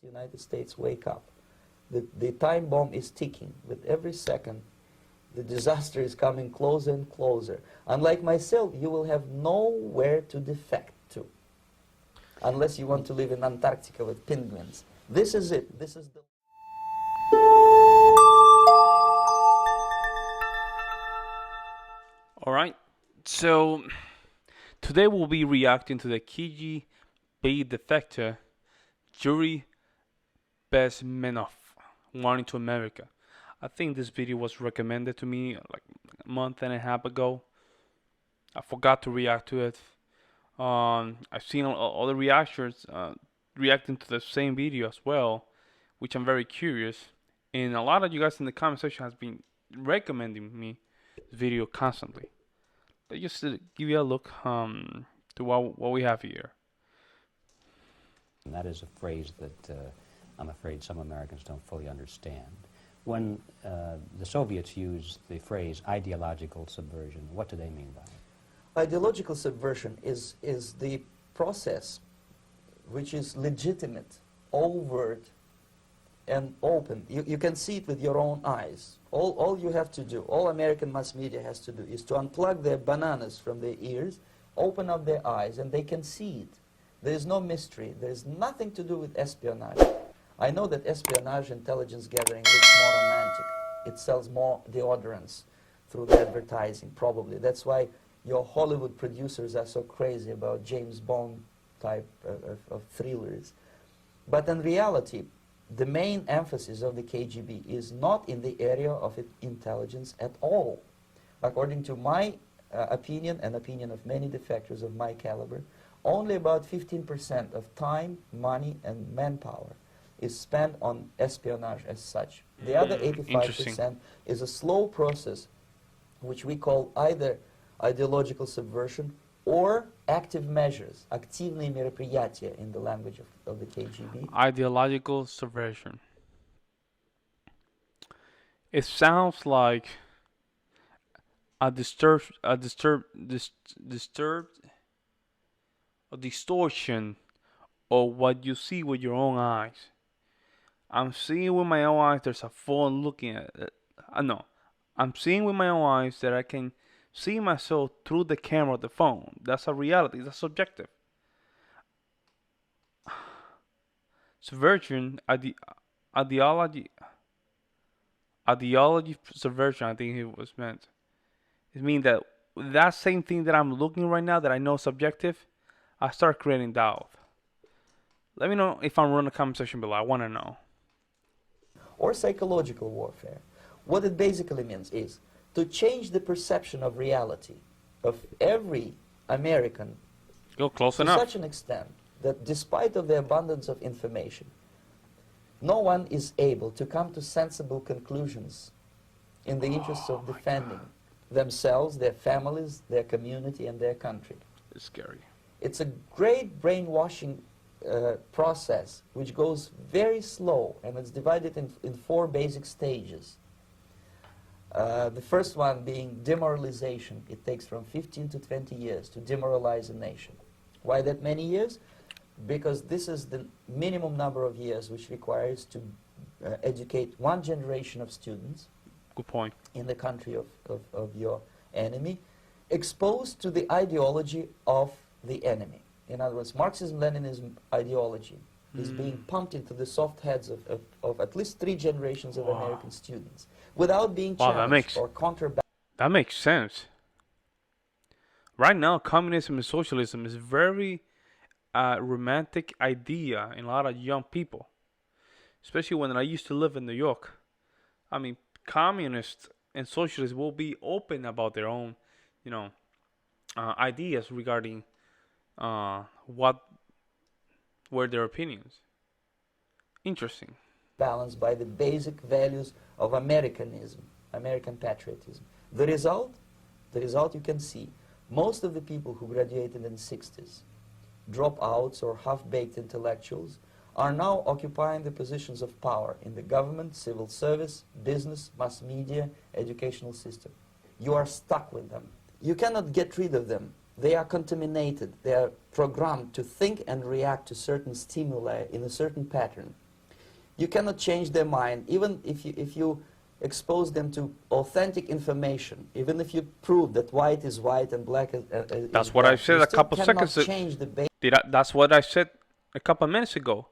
United States, wake up. The time bomb is ticking. With every second, the disaster is coming closer and closer. Unlike myself, you will have nowhere to defect to, unless you want to live in Antarctica with penguins. This is it. This is the... All right, so today we'll be reacting to the KGB defector Yuri Bezmenov wanting to America. I think this video was recommended to me like a month and a half ago. I forgot to react to it. I've seen other reactors reacting to the same video as well, which I'm very curious. And a lot of you guys in the comment section has been recommending me this video constantly. Let's just give you a look to what we have here. And that is a phrase that I'm afraid some Americans don't fully understand. When the Soviets used the phrase ideological subversion, what do they mean by it? Ideological subversion is the process which is legitimate, overt, and open. You can see it with your own eyes. All you have to do, all American mass media has to do, is to unplug their bananas from their ears, open up their eyes, and they can see it. There is no mystery. There is nothing to do with espionage. I know that espionage intelligence gathering looks more romantic. It sells more deodorants through the advertising, probably. That's why your Hollywood producers are so crazy about James Bond type of thrillers. But in reality, the main emphasis of the KGB is not in the area of intelligence at all. According to my opinion and opinion of many defectors of my caliber, only about 15% of time, money, and manpower is spent on espionage as such. The other 85% is a slow process which we call either ideological subversion or active measures, активные мероприятия in the language of the KGB. Ideological subversion. It sounds like a distortion of what you see with your own eyes. I'm seeing with my own eyes there's a phone looking at it. I'm seeing with my own eyes that I can see myself through the camera of the phone. That's a reality. That's subjective. Subversion, ideology subversion, I think it was meant. It means that that same thing that I'm looking right now that I know is subjective, I start creating doubt. Let me know if I'm wrong in the comment section below. I want to know. Or psychological warfare. What it basically means is to change the perception of reality of every American Go close to enough. such an extent that despite of the abundance of information, no one is able to come to sensible conclusions in the interests of defending themselves, their families, their community, and their country. It's scary. It's a great brainwashing process which goes very slow, and it's divided in 4 basic stages. The first one being demoralization. It takes from 15 to 20 years to demoralize a nation. Why that many years? Because this is the minimum number of years which requires to educate one generation of students. Good point. In the country of your enemy, exposed to the ideology of the enemy. In other words, Marxism-Leninism ideology is being pumped into the soft heads of at least 3 generations of American students without being challenged or counterbalanced. That makes sense. Right now, communism and socialism is very romantic idea in a lot of young people, especially when I used to live in New York. I mean, communists and socialists will be open about their own, ideas regarding what were their opinions. Interesting. Balanced by the basic values of Americanism, American patriotism. The result you can see. Most of the people who graduated in the 60s, dropouts or half-baked intellectuals, are now occupying the positions of power in the government, civil service, business, mass media, educational system. You are stuck with them. You cannot get rid of them. They are contaminated. They are programmed to think and react to certain stimuli in a certain pattern. You cannot change their mind, even if you expose them to authentic information, even if you prove that white is white and black is That's what black, I said you a still couple cannot seconds ago. change the That's what I said a couple minutes ago.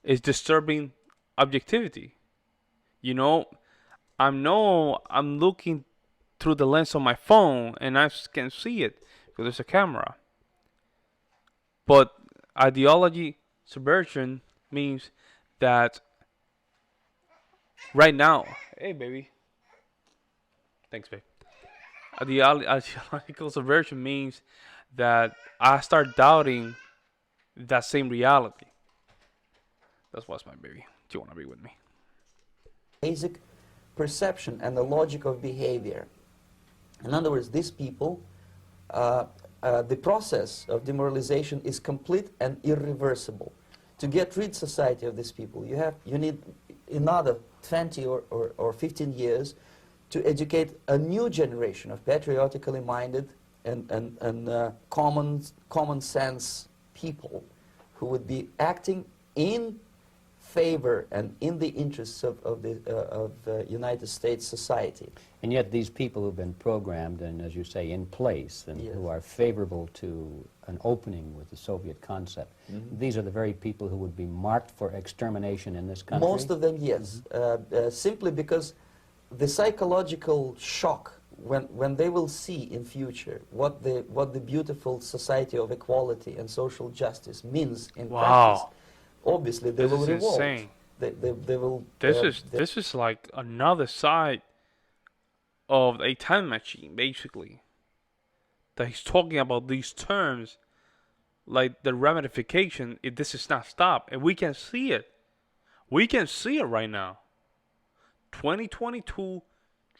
It's disturbing objectivity. You know, I'm looking through the lens of my phone and I can see it because there's a camera. But ideology subversion means that right now, hey baby, thanks babe. Ideological subversion means that I start doubting that same reality. That's what's my baby. Do you want to be with me? basic perception and the logic of behavior. In other words, these people, the process of demoralization is complete and irreversible. To get rid society of these people, you need another 20 or 15 years to educate a new generation of patriotically minded and common sense people who would be acting in favor and in the interests of the United States society. And yet these people who've been programmed and, as you say, in place and Yes. who are favorable to an opening with the Soviet concept, these are the very people who would be marked for extermination in this country? Most of them, yes. Simply because the psychological shock when they will see in future what the beautiful society of equality and social justice means in practice, obviously they This will is revolt. insane. They will. This is like another side of a time machine, basically. That he's talking about these terms, like the ramification. If this is not stopped, and we can see it, right now. 2022,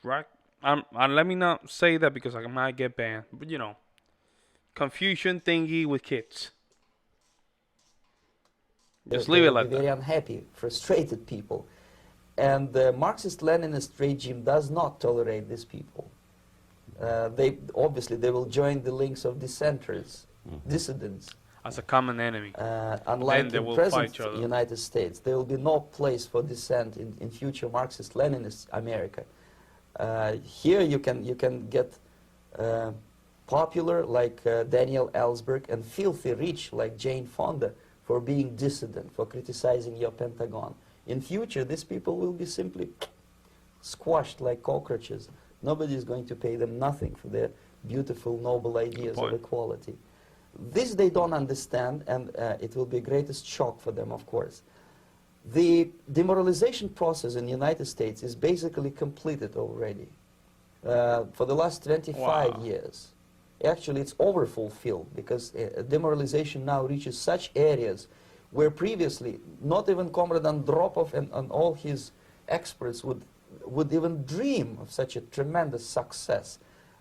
let me not say that because I might get banned. But you know, confusion thingy with kids. Just leave it like very that. unhappy, frustrated people. And the Marxist-Leninist regime does not tolerate these people. They will join the links of dissenters, dissidents. As a common enemy. Unlike they in will present fight each other. United States, there will be no place for dissent in future Marxist-Leninist America. Here you can get popular like Daniel Ellsberg and filthy rich like Jane Fonda for being dissident, for criticizing your Pentagon. In future, these people will be simply squashed like cockroaches. Nobody is going to pay them nothing for their beautiful, noble ideas of equality. This they don't understand, and it will be greatest shock for them, of course. The demoralization process in the United States is basically completed already. For the last 25 years. Actually, it's overfulfilled because demoralization now reaches such areas where previously not even Comrade Andropov and all his experts would even dream of such a tremendous success.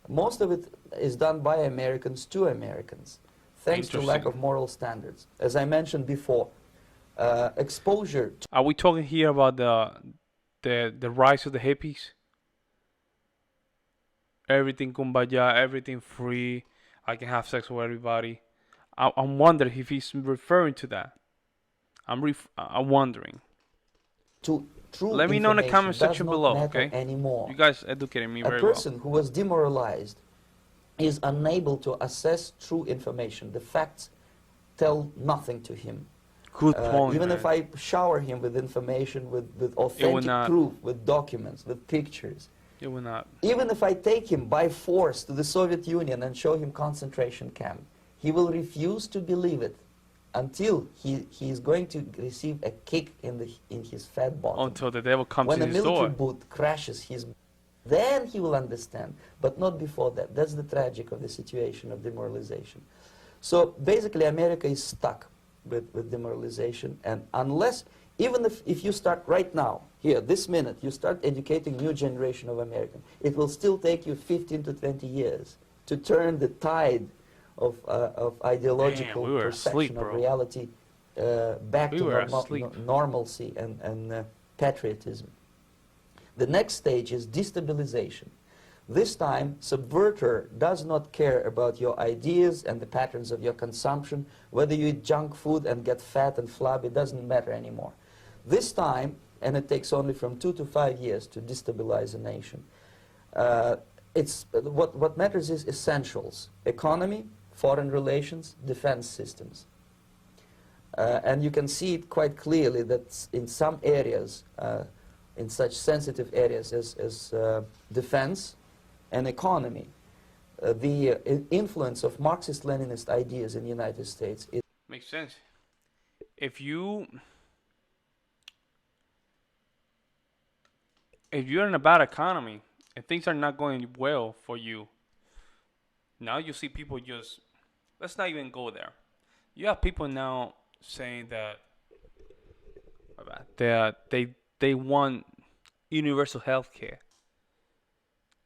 Most of it is done by Americans to Americans, thanks to lack of moral standards. As I mentioned before, exposure to... Are we talking here about the rise of the hippies? Everything kumbaya, everything free. I can have sex with everybody. I'm wondering if he's referring to that. I'm wondering. Let me know in the comment section below, okay? Anymore. You guys educated me very well. A person who was demoralized is unable to assess true information. The facts tell nothing to him. Good point, even man. if I shower him with information, with authentic proof, with documents, with pictures. It will not. Even if I take him by force to the Soviet Union and show him concentration camp, he will refuse to believe it until he is going to receive a kick in his fat bottom. Until the devil comes when in his door. When a military boot crashes his, then he will understand, but not before that. That's the tragic of the situation of demoralization. So basically, America is stuck with demoralization, and unless, even if you start right now, here, this minute, you start educating new generation of Americans, it will still take you 15 to 20 years to turn the tide of ideological perception of reality back to normalcy and patriotism. The next stage is destabilization. This time, subverter does not care about your ideas and the patterns of your consumption. Whether you eat junk food and get fat and flabby, it doesn't matter anymore. This time, and it takes only from 2 to 5 years to destabilize a nation, what matters is essentials: economy, foreign relations, defense systems. And you can see it quite clearly that in some areas, in such sensitive areas as defense and economy, the influence of Marxist-Leninist ideas in the United States is... Makes sense. If you're in a bad economy and things are not going well for you, now you see people just, let's not even go there. You have people now saying that they want universal health care,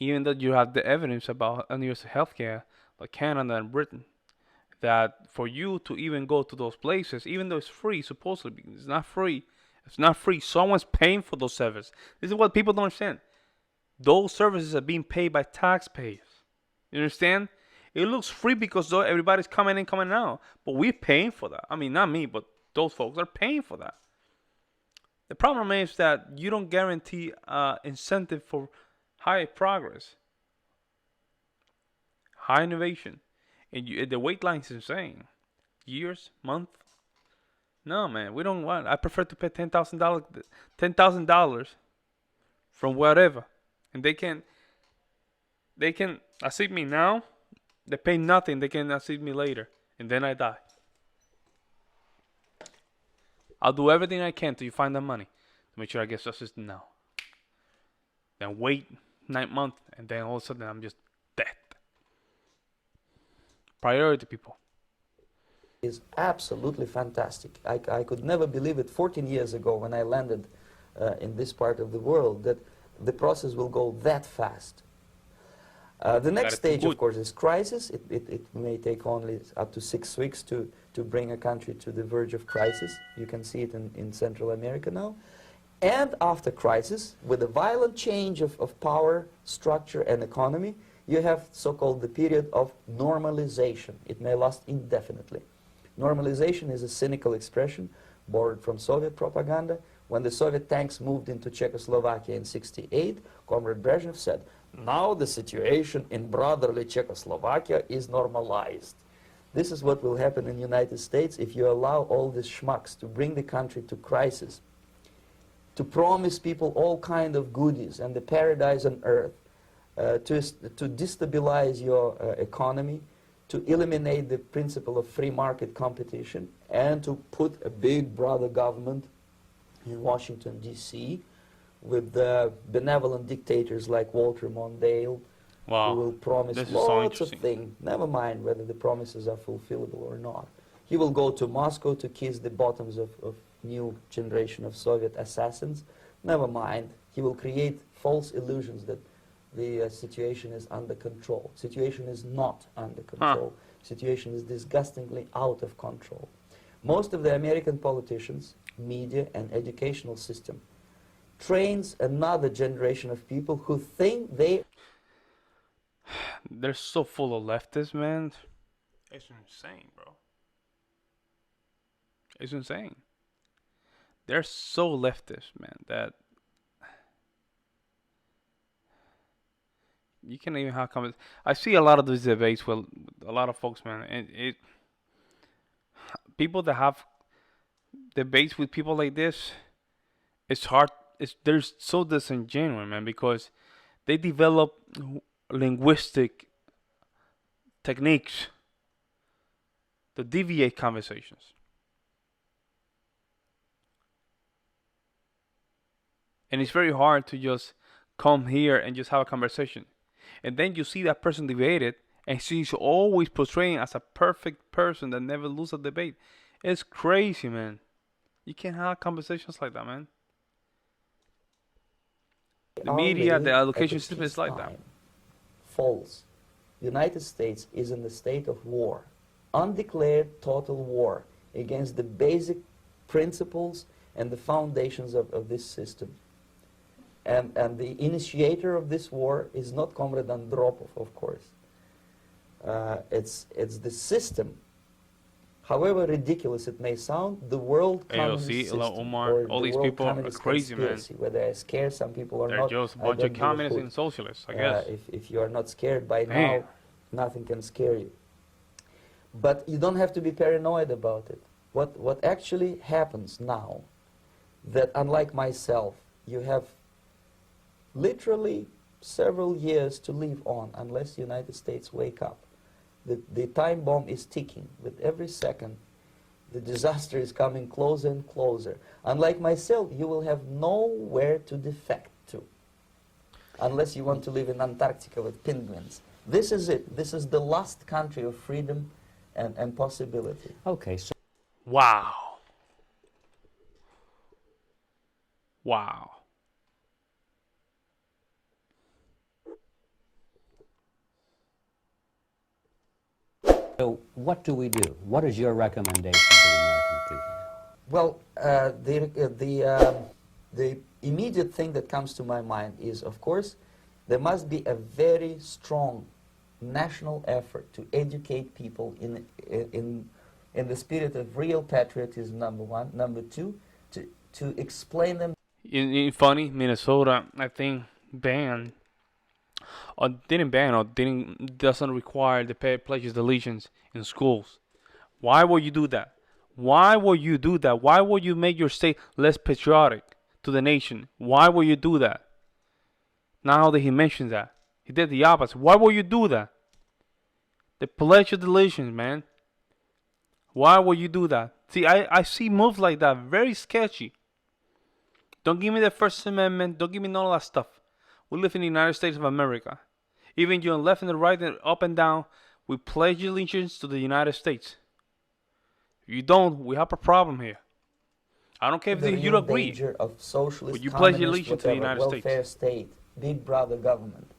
even though you have the evidence about universal health care like Canada and Britain, that for you to even go to those places, even though it's free, supposedly, it's not free. It's not free. Someone's paying for those services. This is what people don't understand. Those services are being paid by taxpayers. You understand? It looks free because everybody's coming in, coming out. But we're paying for that. I mean, not me, but those folks are paying for that. The problem is that you don't guarantee incentive for high progress, high innovation. And the wait line is insane. Years, months. No, man, we don't want. I prefer to pay $10,000 from whatever, and they can assist me now. They pay nothing. They can assist me later, and then I die. I'll do everything I can to find the money to make sure I get assistance now. Then wait 9 months, and then all of a sudden I'm just dead. Priority, people. Is absolutely fantastic. I could never believe it 14 years ago when I landed in this part of the world that the process will go that fast. The next stage, of course, is crisis. It may take only up to 6 weeks to bring a country to the verge of crisis. You can see it in Central America now. And after crisis, with a violent change of power, structure, and economy, you have so-called the period of normalization. It may last indefinitely. Normalization is a cynical expression borrowed from Soviet propaganda. When the Soviet tanks moved into Czechoslovakia in '68, Comrade Brezhnev said, "Now the situation in brotherly Czechoslovakia is normalized." This is what will happen in the United States if you allow all these schmucks to bring the country to crisis, to promise people all kind of goodies and the paradise on earth, to destabilize your economy, to eliminate the principle of free market competition, and to put a big brother government in Washington, D.C., with benevolent dictators like Walter Mondale, Wow. who will promise This is lots so of interesting. things, never mind whether the promises are fulfillable or not. He will go to Moscow to kiss the bottoms of new generation of Soviet assassins, never mind. He will create false illusions that the situation is under control. Situation is not under control. Situation is disgustingly out of control. Most of the American politicians, media, and educational system trains another generation of people who think they... They're so full of leftists, man. It's insane, bro. It's insane. They're so leftist, man, that you can't even have comments. I see a lot of these debates with a lot of folks, man, and people that have debates with people like this, it's hard. They're so disingenuous, man, because they develop linguistic techniques to deviate conversations. And it's very hard to just come here and just have a conversation. And then you see that person debated, and she's always portraying as a perfect person that never loses a debate. It's crazy, man. You can't have conversations like that, man. The media, the education system is like that. False. United States is in the state of war, undeclared total war against the basic principles and the foundations of this system. And the initiator of this war is not Comrade Andropov, of course. It's the system. however ridiculous it may sound, the world communist AOC, system Omar, or all the these world people are communist crazy, man. conspiracy, whether I scare some people or They're not, just a I bunch don't of give a communists hoot. and socialists, I guess. If you are not scared by Damn. now, nothing can scare you. But you don't have to be paranoid about it. What actually happens now, that unlike myself, you have literally several years to live on unless the United States wake up. The time bomb is ticking. With every second, the disaster is coming closer and closer. Unlike myself, you will have nowhere to defect to, unless you want to live in Antarctica with penguins. This is it. This is the last country of freedom and possibility. Okay, so Wow. Wow. what do we do? What is your recommendation to the American people? Well, the immediate thing that comes to my mind is, of course, there must be a very strong national effort to educate people in the spirit of real patriotism, number one. Number two, to explain them. Funny, Minnesota, I think, banned or didn't ban or doesn't require the pledge of allegiance in schools. Why would you do that? Why would you do that? Why would you make your state less patriotic to the nation? Why would you do that? Now that he mentions that, he did the opposite. Why would you do that? The pledge of allegiance, man. Why would you do that? See, I see moves like that very sketchy. Don't give me the First Amendment. Don't give me none of that stuff. We live in the United States of America. Even you on left and the right and up and down, we pledge allegiance to the United States. If you don't, we have a problem here. I don't care if you agree. Danger of socialist, But you pledge communist, allegiance to the whatever, United States. welfare state, big brother government.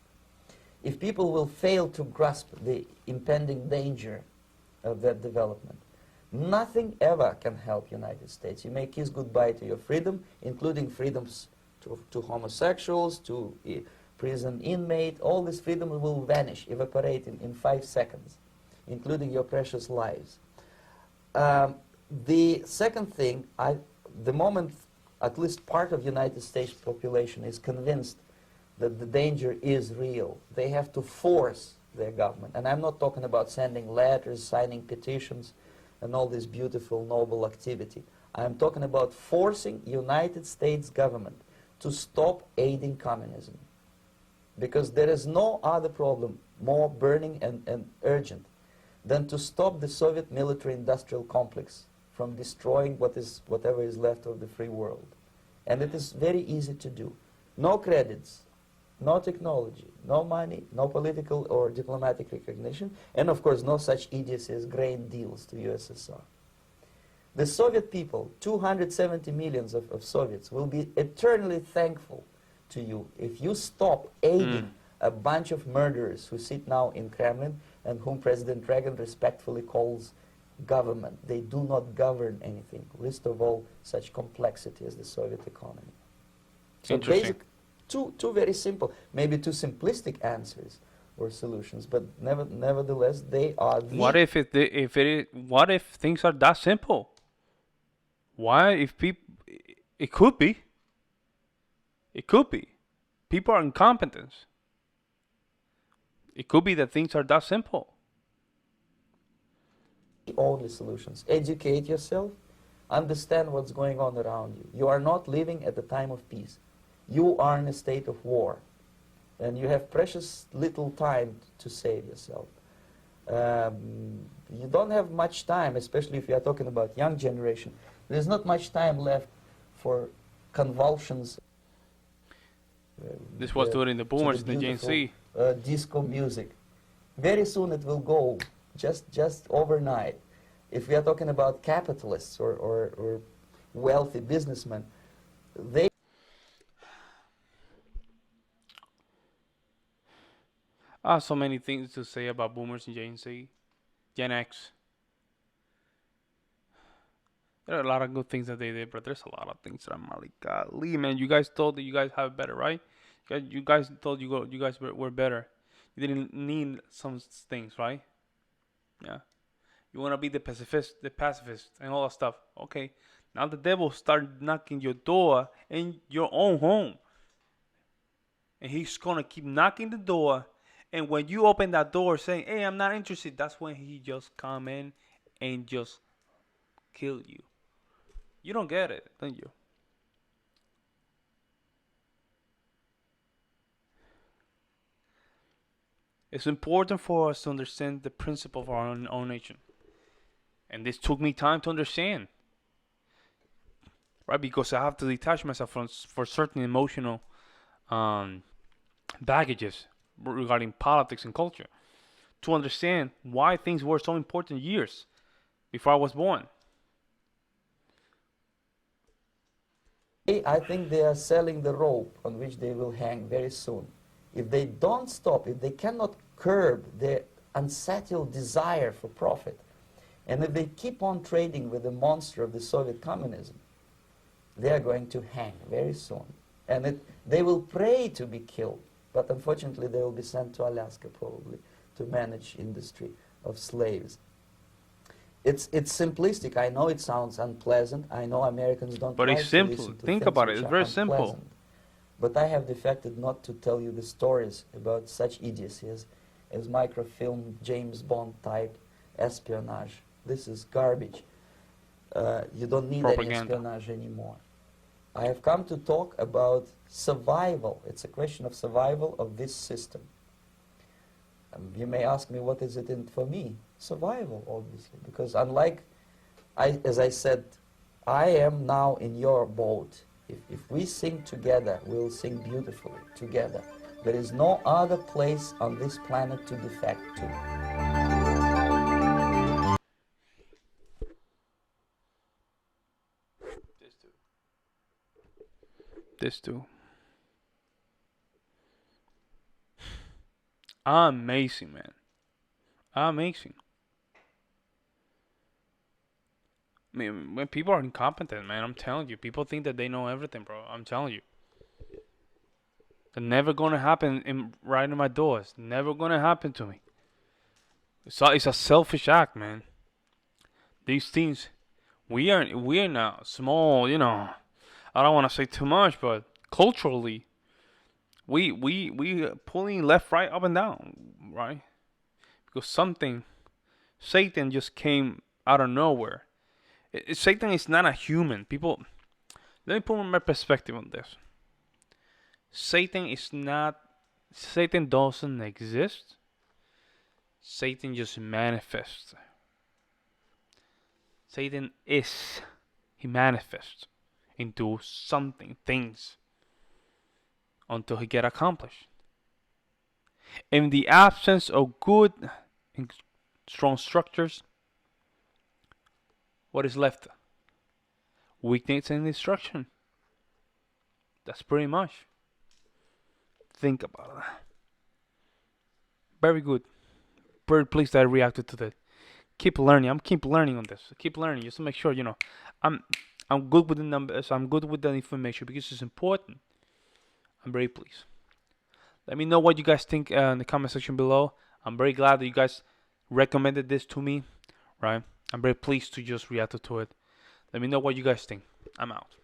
If people will fail to grasp the impending danger of that development, nothing ever can help United States. You may kiss goodbye to your freedom, including freedoms to homosexuals, to prison inmate. All this freedom will vanish, evaporate in 5 seconds, including your precious lives. The second thing, the moment at least part of United States population is convinced that the danger is real, they have to force their government. And I'm not talking about sending letters, signing petitions, and all this beautiful, noble activity. I'm talking about forcing United States government to stop aiding communism. Because there is no other problem more burning and urgent than to stop the Soviet military-industrial complex from destroying whatever is left of the free world. And it is very easy to do. No credits, no technology, no money, no political or diplomatic recognition, and of course no such idiocy as grain deals to USSR. The Soviet people, 270 millions of Soviets, will be eternally thankful to you if you stop aiding a bunch of murderers who sit now in Kremlin and whom President Reagan respectfully calls government. They do not govern anything, least of all such complexity as the Soviet economy. So basic, two very simple, maybe two simplistic answers or solutions, but nevertheless they are the... What if things are that simple? Why if people... It could be. It could be. People are incompetent. It could be that things are that simple. The only solutions. Educate yourself. Understand what's going on around you. You are not living at the time of peace. You are in a state of war. And you have precious little time to save yourself. You don't have much time, especially if you are talking about young generation. There's not much time left for convulsions. This was during the boomers, the Gen Z. Disco music. Very soon it will go, just overnight. If we are talking about capitalists or wealthy businessmen, they... So many things to say about boomers and Gen Z, Gen X. There are a lot of good things that they did, but there's a lot of things that I'm like, golly, man, you guys thought that you guys have it better, right? You guys thought you guys were better. You didn't need some things, right? Yeah. You want to be the pacifist, and all that stuff. Okay. Now the devil started knocking your door in your own home. And he's going to keep knocking the door. And when you open that door saying, hey, I'm not interested, that's when he just come in and just kill you. You don't get it, don't you? It's important for us to understand the principle of our own nation. And this took me time to understand. Right? Because I have to detach myself from for certain emotional baggages regarding politics and culture to understand why things were so important years before I was born. I think they are selling the rope on which they will hang very soon. If they don't stop, if they cannot curb their unsettled desire for profit, and if they keep on trading with the monster of the Soviet communism, they are going to hang very soon. And they will pray to be killed, but unfortunately they will be sent to Alaska probably to manage industry of slaves. It's simplistic. I know it sounds unpleasant. I know Americans don't But like it's to simple. listen to Think things about it. which It's are very simple. unpleasant. But I have defected not to tell you the stories about such idiocy as microfilm, James Bond type espionage. This is garbage. You don't need any Propaganda. espionage anymore. I have come to talk about survival. It's a question of survival of this system. You may ask me, what is it in for me? Survival, obviously, because unlike, as I said, I am now in your boat. If we sing together, we'll sing beautifully together. There is no other place on this planet to defect to. This too. Amazing, man. Amazing. I mean, when people are incompetent, man, I'm telling you, people think that they know everything, bro. I'm telling you. It's never gonna happen right in my doors. Never gonna happen to me. It's a selfish act, man. These things, we are now small, you know. I don't want to say too much, but culturally, we pulling left, right, up and down, right? Because Satan just came out of nowhere. Satan is not a human. People, let me put my perspective on this. Satan doesn't exist. Satan just manifests. Satan is. He manifests into things, until he get accomplished. In the absence of good and strong structures, what is left? Weakness and destruction. That's pretty much. Think about that. Very good. Very pleased that I reacted to that. Keep learning. I'm keep learning on this. Keep learning just to make sure, I'm good with the numbers. I'm good with the information because it's important. I'm very pleased. Let me know what you guys think in the comment section below. I'm very glad that you guys recommended this to me, right? I'm very pleased to just react to it. Let me know what you guys think. I'm out.